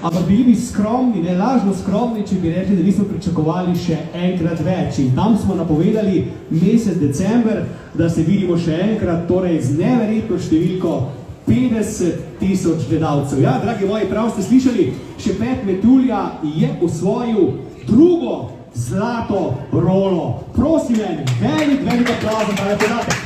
ampak bili bi skromni, ne lažno skromni, če bi rekli, da nismo pričakovali še enkrat več. In tam smo napovedali mesec december, da se vidimo še enkrat, torej z neverjetno številko 50,000 gledalcev. Ja, dragi moji, prav ste slišali, Šepet Metulja je osvojil drugo zlato rolo. Prosim, velik aplavz za tale podatek.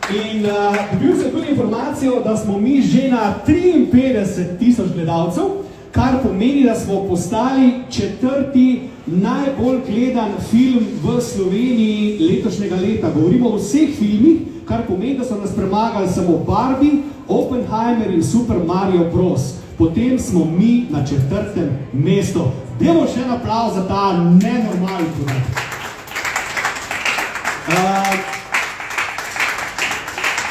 In dobil sem tudi informacijo, da smo mi že na 53,000 gledalcev, kar pomeni, da smo postali 4. najbolj gledan film v Sloveniji letošnjega leta. Govorimo o vseh filmih, kar pomeni, da so nas premagali samo Barbie, Oppenheimer in Super Mario Bros. Potem smo mi na 4. mestu. Dajmo še en aplavz za ta nenormalni podatek.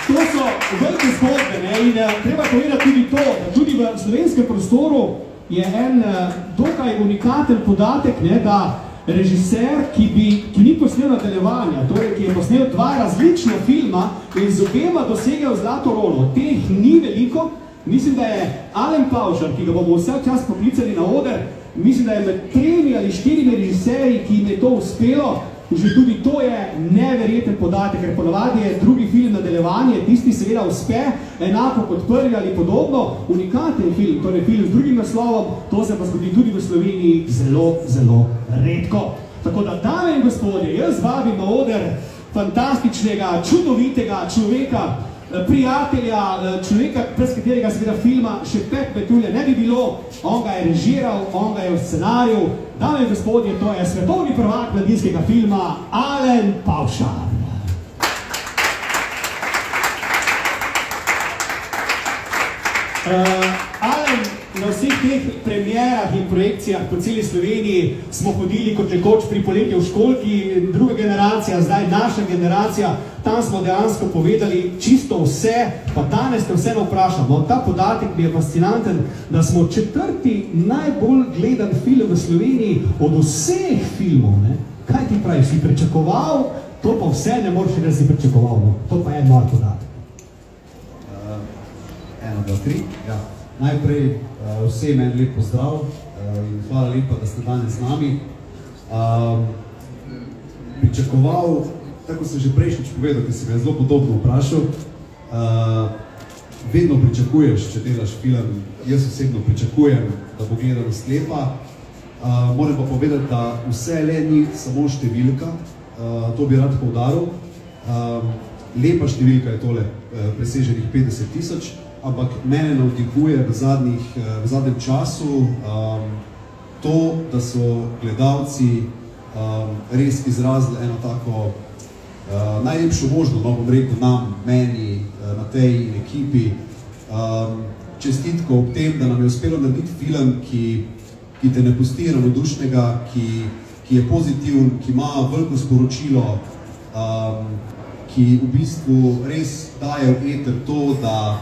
To so velike zgodbe, ne? In treba povedati tudi to, da tudi v slovenskem prostoru je en dokaj unikaten podatek, ne, da režiser, ki ni posnel nadaljevanja, torej ki je posnel 2 različna filma in z obema dosegel zlato rolo. Teh ni veliko, mislim, da je Alen Pavšar, ki ga bomo vsak čas poklicali na oder, mislim, da je med 3 ali 4 režiserji, ki jim je to uspelo. Že tudi to je neverjeten podatek, ker ponavadi je drugi film nadaljevanje, tisti seveda uspe, enako kot prvi ali podobno, unikaten film, torej film z drugim naslovom, to se pa zgodi tudi v Sloveniji zelo redko. Tako da, dame in gospodje, jaz vabim na oder fantastičnega, čudovitega človeka, prijatelja, človeka, brez katerega seveda filma Šepet Metulja ne bi bilo, on ga je režiral, on ga je v scenariju. Dame in gospodje, to je svetovni prvak mladinskega filma Alen Pavšar. Alen, na vseh teh premierah in projekcijah po celi Sloveniji smo hodili kot nekoč pri Poletje v školki, druga generacija, zdaj naša generacija, tam smo dejansko povedali čisto vse, pa danes te vseeno vprašamo. Ta podatek mi je fascinanten, da smo 4. najbolj gledan film v Sloveniji od vseh filmov. Ne? Kaj ti pravi, si pričakoval, to pa vse ne moreš reči, da si pričakoval. No? To pa je en moj podatek. 1, 2, 3. Ja. Najprej vsem en lep pozdrav in hvala lepa, da ste danes z nami. Pričakoval, tako sem že prejšnjič povedal, ki si me zelo podobno vprašal, vedno pričakuješ, če delaš film, jaz osebno pričakujem, da bo gledanost lepa. Moram pa povedati, da vse le ni samo številka, to bi rad poudaril. Lepa številka je tole, preseženih 50,000, ampak mene navdihuje v zadnjem času to, da so gledalci res izrazili eno tako najlepšo možno, no bom rekel nam, meni, Mateji in ekipi, čestitko ob tem, da nam je uspelo narediti film, ki te ne pusti ravnodušnega, ki je pozitiven, ki ima veliko sporočilo, ki v bistvu res daje v eter to, da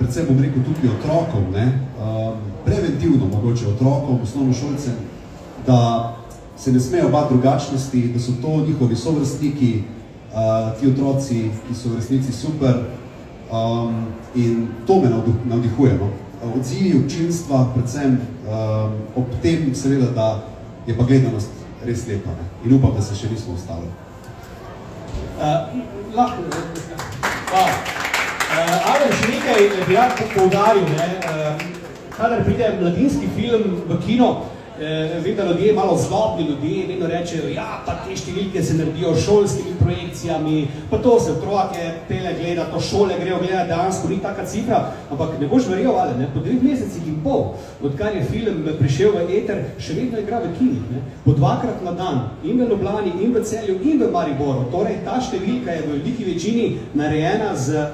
predvsem bom rekel tudi otrokom, ne, preventivno mogoče otrokom, osnovnošolcem, da se ne smejo bati drugačnosti, da so to njihovi sovrstniki, ti otroci, ki so v resnici super, in to me navdihuje. No. Odzivi občinstva, predvsem ob tem seveda, da je pa gledanost res lepa, ne, in upam, da se še nismo ostali. Alen, še nekaj bi rad poudaril, kadar pride mladinski film v kino, vem, da ljudje, malo zlobni ljudje, vedno rečejo, ja, pa te številke se naredijo šolskimi projekcijami, pa to se otroke tele gleda, to šole grejo gledati, dejansko ni taka cifra, ampak ne boš verjel, Alen, po 2 mesecih in pol, odkar je film prišel v eter, še vedno igra v kinih, po 2-krat na dan, in v Ljubljani, in v Celju, in v Mariboru, torej ta številka je v veliki večini narejena z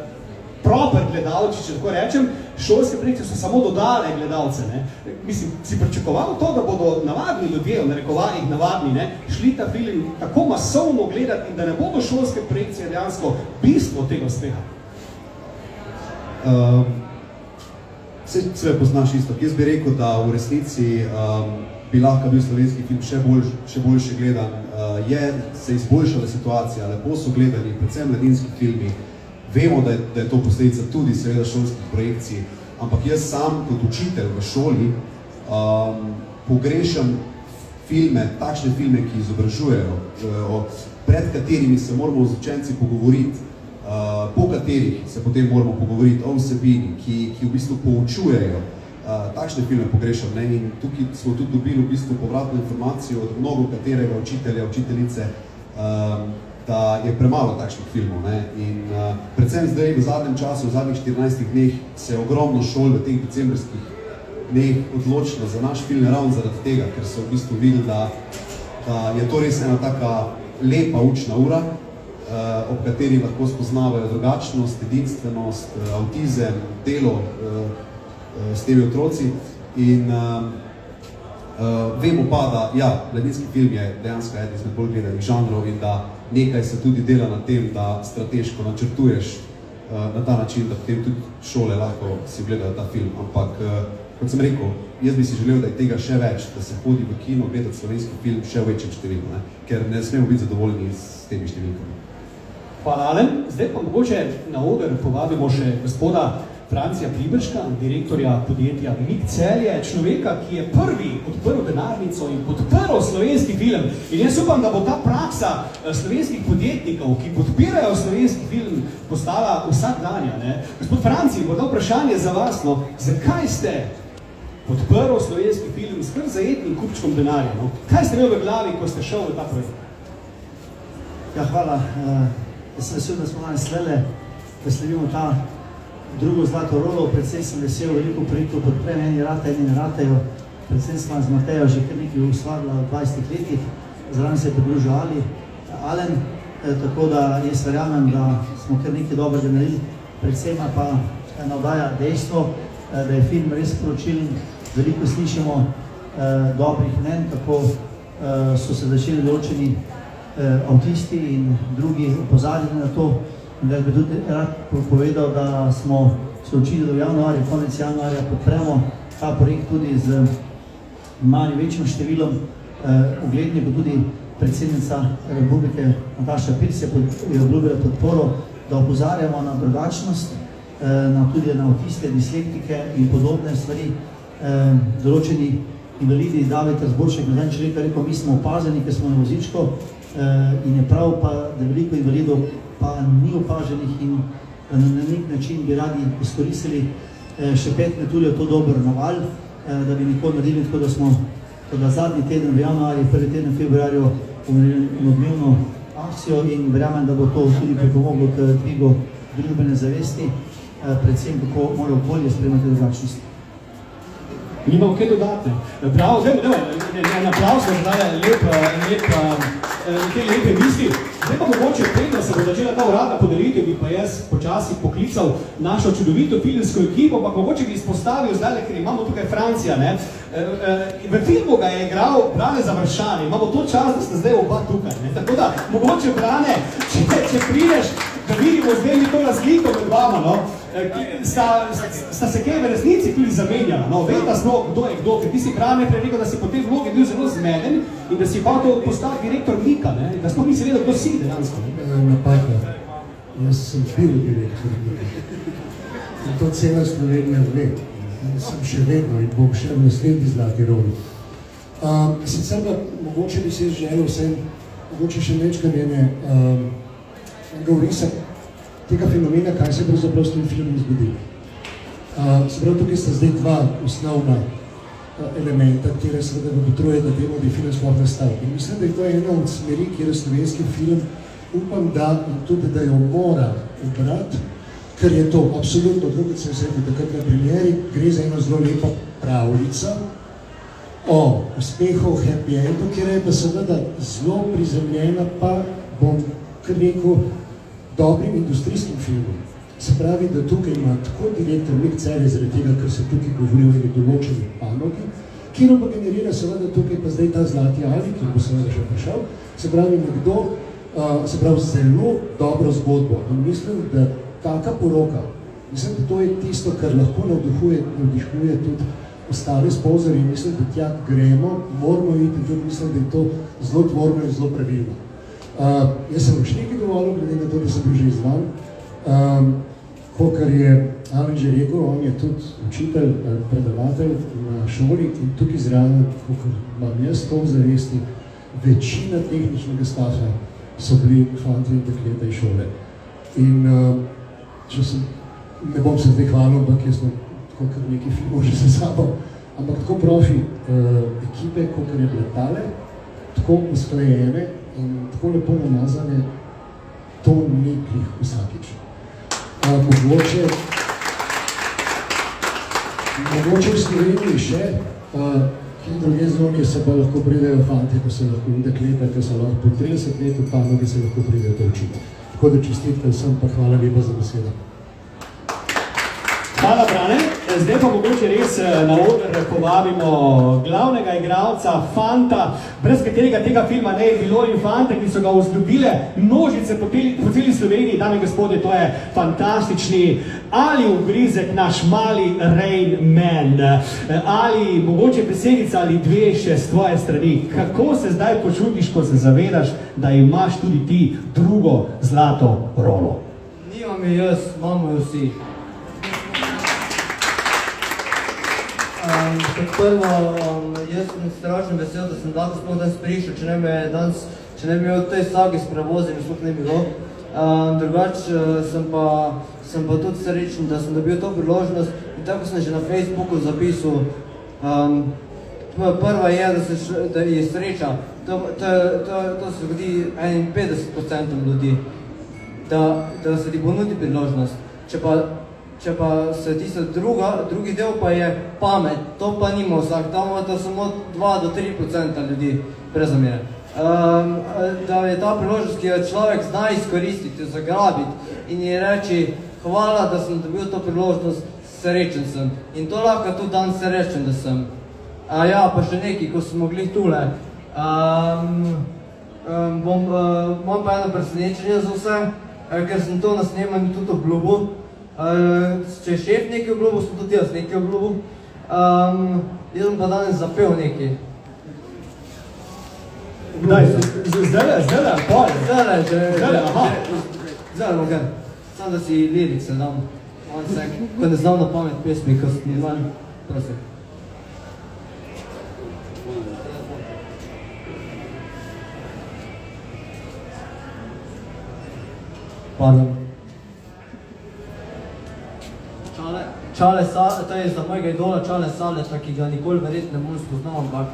proper gledalci, če tako rečem, šolske projekcije so samo dodale gledalce. Ne? Mislim, si pričakoval to, da bodo navadni ljudje, v narekovanjih navadni, ne, šli ta film tako masovno gledati in da ne bodo šolske projekcije dejansko bistvo tega uspeha? Sve poznaš isto. Jaz bi rekel, da v resnici bi lahko bil slovenski film še boljše gledan. Je se izboljšala situacija, lepo so gledali, predvsem mladinski filmi. Vemo, da je to posledica tudi seveda šolskih projekcij. ampak jaz sam kot učitelj v šoli pogrešam filme, takšne filme, ki izobražujejo, pred katerimi se moramo z učenci pogovoriti, po katerih se potem moramo pogovoriti o vsebini, ki v bistvu poučujejo. Takšne filme pogrešam, ne? In tukaj smo tudi dobili v bistvu povratno informacijo od mnogo katerega učitelja, učiteljice, da je premalo takšnih filmov, ne? In predvsem zdaj v zadnjem času, v zadnjih 14 dneh, se je ogromno šol v teh decembrskih dneh odločilo za naš film ravno zaradi tega, ker so v bistvu videli, da je to res ena taka lepa učna ura, ob kateri lahko spoznavajo drugačnost, edinstvenost, avtizem, delo s temi otroci. In vemo pa, da ja, mladinski film je dejansko eden izmed bolj gledanih žanrov in da nekaj se tudi dela na tem, da strateško načrtuješ na ta način, da potem tudi šole lahko si gledajo ta film. Ampak, kot sem rekel, jaz bi si želel, da je tega še več, da se hodi v kino gledati slovenski film še v večjem številu, ne? Ker ne smemo biti zadovoljni s temi številkami. Hvala, Alen. Zdaj pa mogoče na oder povabimo še gospoda Francija Pribrška, direktorja podjetja Mik Celje, človeka, ki je prvi odprl denarnico in podprl slovenski film. In jaz upam, da bo ta praksa slovenskih podjetnikov, ki podpirajo slovenski film, postala vsakdanja, ne? Gospod Franci, morda vprašanje za vas, no, zakaj ste podprl slovenski film s kar zajetnim kupčkom denarja, no? Kaj ste imeli v glavi, ko ste šel v ta projekt? Ja, hvala. Jaz sem vesel, da smo danes tlele, da sledimo ta drugo zlato rolo. Predvsem sem vesel, veliko projektov podprem, eni ratajo, eni ne ratajo. Predvsem sem z Matejo že kar nekaj ustvarila v 20 letih, zraven se je pridružil Alen, tako da jaz verjamem, da smo kar nekaj dobrega naredili. Predvsem pa navdaja dejstvo, da je film res sporočilen. Veliko slišimo dobrih mnenj, kako so se začeli določeni avtisti in drugi opozarjali na to. In da bi tudi rad povedal, da smo se učili, da v januarju, konec januarja podpremo ta projekt tudi z malim večjim številom uglednih, pa tudi predsednica Republike Nataša Pirc je obljubila podporo, da opozarjamo na drugačnost, tudi na avtiste, dislektike in podobne stvari. Določeni invalidi, David Razboršek, nekaj človeka rekel, mi smo opazeni, ker smo na vozičko, in je prav pa, da veliko invalidov pa ni opaženih in na nek način bi radi izkoristili še 5 metuljev to dober naval, da bi nikoli naredili, tako da smo zadnji teden v januarju, prvi teden v februarju enodnevno akcijo in verjamem, da bo to tudi pripomoglo k dvigu družbene zavesti, predvsem kako mora okolje spremljati drugačnosti. Nimam kaj dodati. Bravo, en aplauz, da je te lepe misli. Zdaj pa mogoče predno se bo začela ta uradna podelitev, bi pa jaz počasi poklical našo čudovito filmsko ekipo, pa mogoče bi izpostavil zdaj, ker imamo tukaj Francija, ne? V filmu ga je igral Brane Završan, imamo to čas, da ste zdaj oba tukaj, ne? Tako da, mogoče Brane, če prideš, da vidimo zdaj to razliko med vama, no? Sta se kaj v resnici tudi zamenjala, no? Veta smo, kdo je kdo, ker ti si Brane prej rekel, da si po tej vlogi bil zelo zmeden in da si hotel postati direktor Mika, ne? Da sploh nisi vedel, kdo si dejansko. Napaka. Jaz sem bil direktor Mika. In to cela Slovenija ve. Sem še vedno in bom še v naslednji zlati roli. Sicer pa mogoče bi si želel vsem, mogoče še večkrat govori se tega fenomena, kaj se pravzaprav s tem filmom zgodi. Se pravi, tukaj sta zdaj dva osnovna elementa, kjer seveda potrujete temu, da je film sploh nastal. In mislim, da je to ena od smeri, kjer je slovenski film, upam, da tudi, da jo mora obrati, ker je to absolutno, drugo sem se rekel takrat na premieri, gre za eno zelo lepo pravljico o uspehu, happy endu, kjer je pa seveda zelo prizemljena, pa bom kar rekel, dobrim industrijskim filmom. Se pravi, da tukaj ima tako direktor Mik Celje, zaradi tega, ker se tukaj govori o eni določeni panogi, kino pa generira seveda tukaj pa zdaj ta zlati ali, ki bo seveda še prišel, se pravi nekdo, se pravi zelo dobro zgodbo. In mislim, da taka poroka, mislim, da to je tisto, kar lahko navdihuje tudi ostale sponzorje in mislim, da tja gremo, moramo iti in tudi mislim, da je to zelo tvorno in zelo pravilno. Jaz sem še nekaj dovolil, glede na to, da sem bil že izvan. tako, kar je Alen že rekel, on je tudi učitelj, predavatelj na šoli in tukaj zraven, kot imam jaz to v zavesti, večina tehničnega stafa so bili fanti in dekleta iz šole. In ne bom se zdaj hvalil, ampak jaz sem tako kar nekaj filmov že za sabo, ampak tako profi ekipe, kot je bila tale, tako usklajene in tako lepo namazane, to ni glih vsakič. Mogoče v Sloveniji še, in druge zoni se pa lahko pridejo fanti, ko se lahko in dekleta, ko se lahko po 30 let v panogi se lahko pridejo to učiti. Tako da čestitke vsem, pa hvala lepa za besedo. Hvala, Brane. Zdaj pa mogoče res na oder povabimo glavnega igralca, fanta, brez katerega tega filma ne je bilo, in fante, ki so ga vzljubile množice po celi Sloveniji. Dame in gospodje, to je fantastični Ali Ugrizek, naš mali Rain Man. Ali mogoče besedica ali dve še s tvoje strani. Kako se zdaj počutiš, ko se zavedaš, da imaš tudi ti drugo zlato rolo? Nimam je jaz, imamo jo vsi. Kot prvo, jaz sem strašno vesel, da sem danes sploh danes prišel, če ne bi imel tej sagi s prevozim, sploh ne bi bilo. Drugače sem pa tudi srečen, da sem dobil to priložnost in tako sem že na Facebooku zapisal. Prva je, da je sreča, to se zgodi 51% ljudi, da se ti ponudi priložnost. Če pa se tista drugi del pa je pamet, to pa nima vsak, tam je to samo 2 do 3% ljudi, brez zamere. Da je ta priložnost, ki jo človek zna izkoristiti, zagrabiti in ji reči hvala, da sem dobil to priložnost, srečen sem. In to lahko tudi danes rečem, da sem. Ja, pa še nekaj, ko smo mogli tule. Imam pa eno presenečenje za vse, ker sem to na snemanju tudi obljubil. Če je šef nekaj obljubil, sem tudi jaz nekaj obljubil. Jaz sem pa danes zapel nekaj. Kdaj? Zdaj, pol? Zdaj, aha. Zdaj, mogel. Sam da si lirice dam. Ko ne znam na pamet pesmi, ko sem izvan, prosim. Pardon. To je za mojega idola Čale Saleta, ki ga nikoli verjetno ne bom spoznal, ampak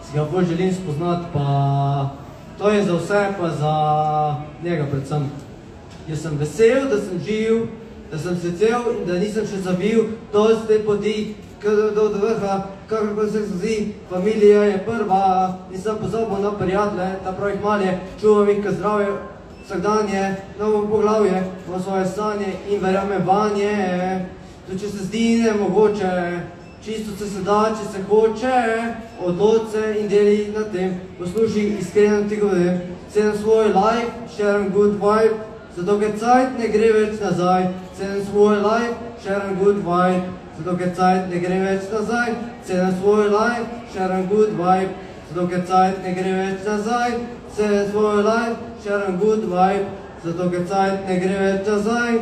si ga bolj želim spoznati, pa to je za vse, pa za njega predvsem. Jaz sem vesel, da sem živ, da sem se cel in da nisem še zavil, dosti te poti, do vrha, kakorkoli se zdi, familija je prva, nisem pozabil na prijatelje, ta pravih malje, čuvam jih ka zdravje, vsakdanje, novo poglavje, imam svoje sanje in verjame vanje. Tudi če se zdi nemogoče, čisto se da, če se hoče, odloč se in deli na tem, poslušaj, iskreno ti govorim, cenim svoj life, sharing good vibe, zato ker cajt ne gre več nazaj, cenim svoj life, sharing good vibe, zato ker cajt ne gre več nazaj, cenim svoj life, sharing good vibe, zato ker cajt ne gre več nazaj, cenim svoj life, sharing good vibe, zato ker cajt ne gre več nazaj.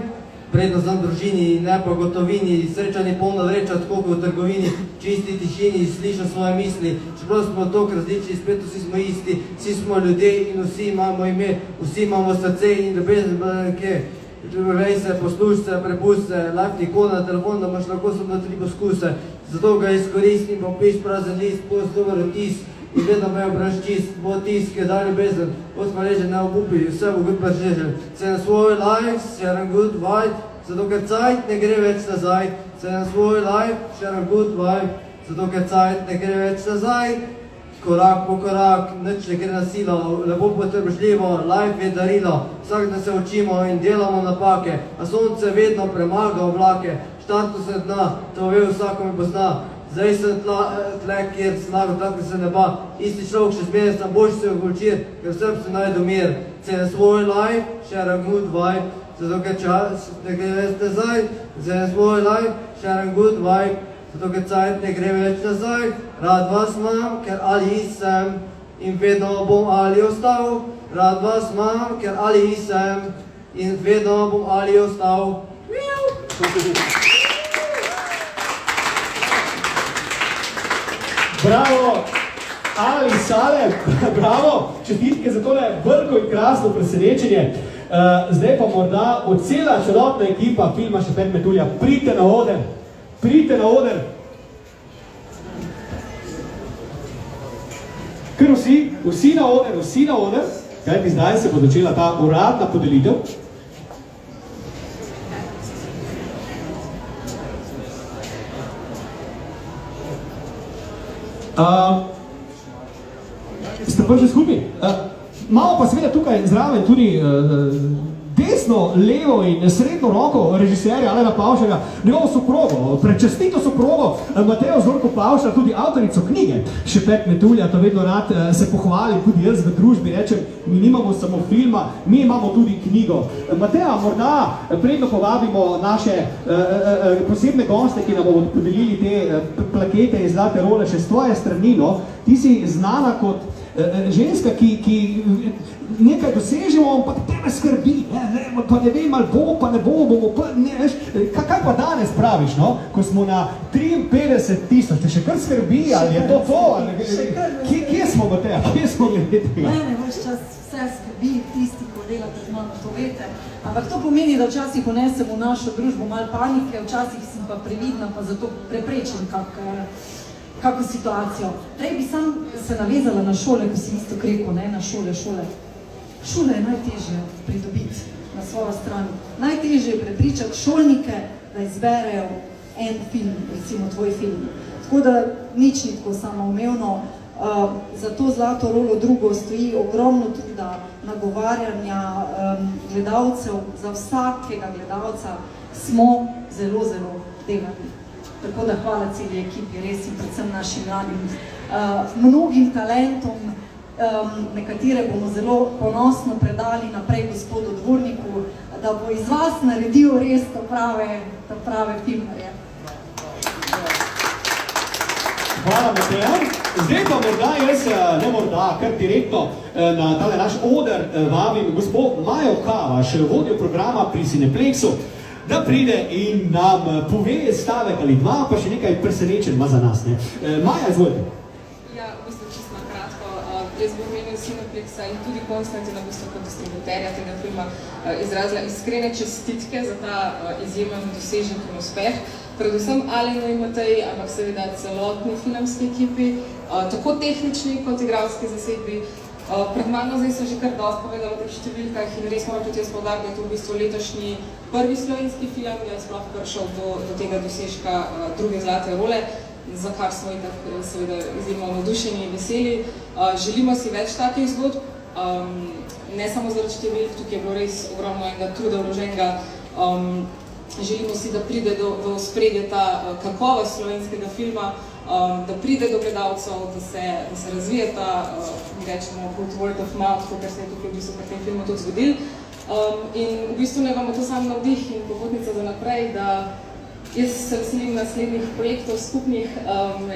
Prednost znam družini, ne pa gotovini, srečanje polna vreča, tako kot v trgovini, čisti tišini, slišam svoje misli, čeprav smo toliko različni, spet vsi smo isti, vsi smo ljudje in vsi imamo ime, vsi imamo srce in ljubezen, nekje. Vej se, posluš se, prepusti se, life ti kod na telefon, da imaš lahko samo 3 poskuse, zato ga izkoristim, popiš prazen list, post dober vtis in vedno me obraš čist, bo tisk, ki je dan ljubezen, osma reže ne obupi, vse bo good prežežen. Cenim svoj life, sharing good vibe, zato ker cajt ne gre več nazaj, cenim svoj life, sharing good vibe, zato ker cajt ne gre več nazaj. Korak po korak, nič ne gre na silo, lepo potrpežljivo, life je darilo, vsak dan se učimo in delamo napake, a sonce vedno premaga oblake, štartno se dna, to ve vsako mi pozna. Zdaj sem tle, kjer snago tako se neba, isti človek še zmeraj sem boljši se vključir, ker vsem se najdu mir. Cenim svoj life, sharing good vibe, zato ker čas ne gre več nazaj. Cenim svoj life, sharing good vibe, zato ker cajt ne gre več nazaj. Rad vas imam, ker Ali sem in vedno bom Ali ostal. Rad vas imam, ker Ali sem in vedno bom Ali ostal. Bravo, Ali Saleh, bravo, čestitke za tole veliko in krasno presenečenje. Zdaj pa morda od celotna ekipa filma Šepet Metulja, pridite na oder, pridite na oder. Ker vsi na oder, kajti zdaj se bo začela ta uradna podelitev. Ste pa že skupaj? Malo pa seveda tukaj zraven tudi desno, levo in srednjo roko režiserja Alena Pavšarja, njegovo soprogo, prečastito soprogo Matejo Zorko Pavšar, tudi avtorico knjige Šepet Metulja, to vedno rad se pohvalim, tudi jaz v družbi rečem, mi nimamo samo filma, mi imamo tudi knjigo. Mateja, morda predno povabimo naše posebne goste, ki nam bodo podelili te plakete iz Zlate role še s tvoje strani, no. Ti si znana kot ženska, ki nekaj dosežemo, ampak tebe skrbi, pa ne vem, ali bo, pa ne bo, bomo pa, ne veš, kaj pa danes praviš, no? Ko smo na 53,000, te še kar skrbi, ali je to to, ali kje smo v teja, kje smo glede tega? Mene vaš čas vse skrbi, tisti, ko delate z mano, to veste, ampak to pomeni, da včasih unesem v našo družbo malo panike, včasih sem pa previdna, pa zato preprečim kako situacijo. Prej bi sam se navezala na šole, ko si isto rekel, ne, na šole. Šole je najtežje pridobiti na svojo stran. Najtežje je prepričati šolnike, da izberejo en film, recimo tvoj film. Tako da nič ni tako samoumevno. Za to Zlato rolo drugo stoji ogromno truda, nagovarjanja gledalcev. Za vsakega gledalca smo zelo delali. Tako da hvala celi ekipi, res in predvsem našim mladim, mnogim talentom, nekatere bomo zelo ponosno predali naprej gospodu Dvorniku, da bo iz vas naredil res ta prave filmarje. Hvala, Mateja. Zdaj pa morda jaz, ne morda, kar direktno na tale naš oder vabim gospod Majo Kavaš, vodjo programa pri Cineplexu, da pride in nam pove stavek ali dva, pa še nekaj presenečenj ima za nas, ne. Maja, izvolite. Ja, v bistvu čisto na kratko. Jaz bi v imenu Cineplexa in tudi Konstantina, v bistvu kot distributerja tega filma, izrazila iskrene čestitke za ta izjemen dosežek in uspeh. Predvsem Alenu in Mateji, ampak seveda celotni filmski ekipi, tako tehnični kot igralski zasedbi. Pred mano zdaj so že kar dosti povedali o teh številkah in res moram tudi jaz poudariti, da je to v bistvu letošnji prvi slovenski film, da je sploh prišel do tega dosežka druge Zlate role, za kar smo itak seveda izjemno navdušeni in veseli. Želimo si več takih zgodb, ne samo zaradi številk, tukaj je bilo res ogromno enega truda vloženega. Želimo si, da pride v ospredje ta kakovost slovenskega filma, da pride do gledalcev, da se razvije ta, rečemo, word of mouth, kar se je tukaj v bistvu pri tem filmu tudi zgodil. In v bistvu ne vam to sam navdih in popotnica za naprej, da jaz se veselim naslednjih projektov skupnih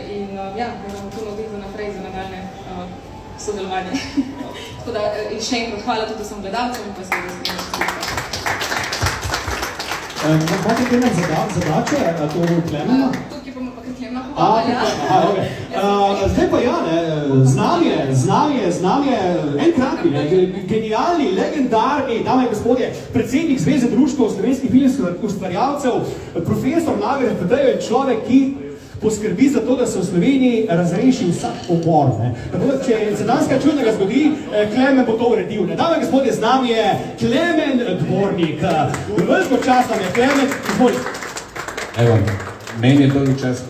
in ja, ne vam to navdih za naprej, za nadaljne sodelovanje. Tako da še enkrat hvala tudi vsem gledalcem, pa se razumem. Imate kaj nam zadače, to Klemena? Tukaj bomo pa kar Klemena povabili, ja. Zdaj pa ja, znanje, enkratni, genialni, legendarni, dame in gospodje, predsednik Zveze društev slovenskih filmskih ustvarjalcev, profesor Nagrad Fedejo je človek, ki poskrbi za to, da se v Sloveniji razreši vsak umor. Tako da, če se danes kaj čudnega zgodi, Klemen bo to uredil. Dame in gospodje, z nami je Klemen Dvornik. Veliko čas nam je, Klemen, izvolite. Evo, meni je dolgi čas,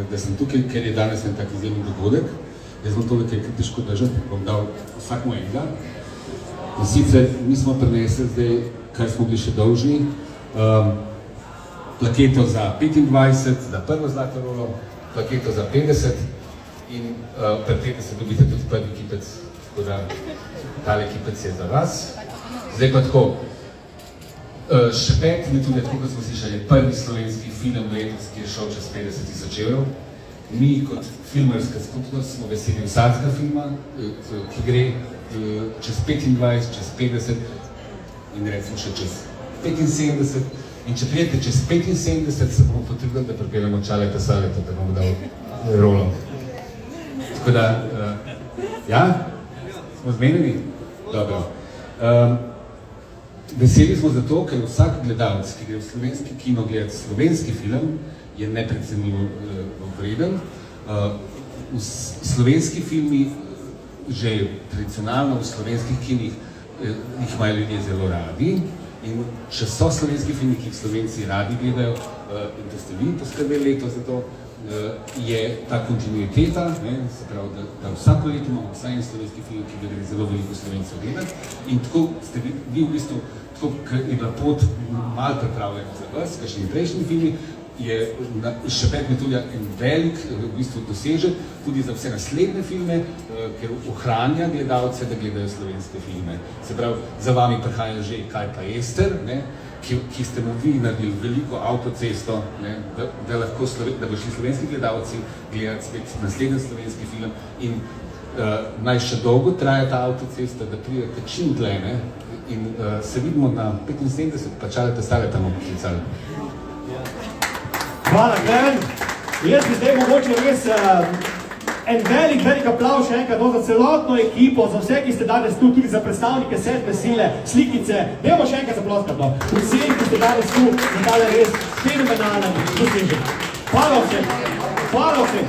da sem tukaj, ker je danes en tak izjemen dogodek. Jaz bom tole kaj težko držati, bom dal vsakmu enega. In sicer, mi smo prinesli zdaj, kar smo bili še dolžni, plaketo za 25, za prvo Zlato rolo, plaketo za 50 in pred 50 dobite tudi prvi kipec, tako da tale kipec je za vas. Zdaj pa tako, Šepet Metulja, tako kot smo slišali, je prvi slovenski film letos, ki je šel čez 50,000 evrov. Mi kot filmarska skupnost smo veseli vsakega filma, ki gre čez 25, čez 50 in recimo še čez 75. In če prijete čez 75, se bomo potrudili, da pripeljamo Čaleta Saleta, da bomo dal rolo. Tako da, ja, smo zmenjeni? Dobro. Veseli smo zato, ker vsak gledalec, ki gre v slovenski kino gledati slovenski film, je neprecenljivo vreden. Slovenski filmi, že tradicionalno v slovenskih kinih, jih imajo ljudje zelo radi. In če so slovenski filmi, ki jih Slovenci radi gledajo, in da ste vi poskrbeli leto za to, je ta kontinuiteta, se pravi, da vsako leto imamo vsaj en slovenski film, ki ga gre zelo veliko Slovencev gledati. In tako ste vi v bistvu, tako je bila pot malo pripravljena za vas, kakšni prejšnji filmi, je Šepet metulja en velik v bistvu dosežek tudi za vse naslednje filme, ker ohranja gledalce, da gledajo slovenske filme. Se pravi, za vami prihaja že Kaj pa Ester, ki ste mu vi naredili veliko avtocesto, da bo šli slovenski gledalci gledati spet naslednji slovenski film in naj še dolgo traja ta avtocesta, da pridete čim dlje, in se vidimo na 75, pa Čaleta Saleta bomo poklicali. Hvala, Glenn. Jaz bi zdaj mogoče res en velik aplavz še enkrat za celotno ekipo, za vse, ki ste danes tu, tudi za predstavnike Sedme sile, slikice. Dajmo še enkrat zaploskati, vsem, ki ste danes tu, za tale res fenomenalen dosežek. Hvala vsem. Hvala vsem.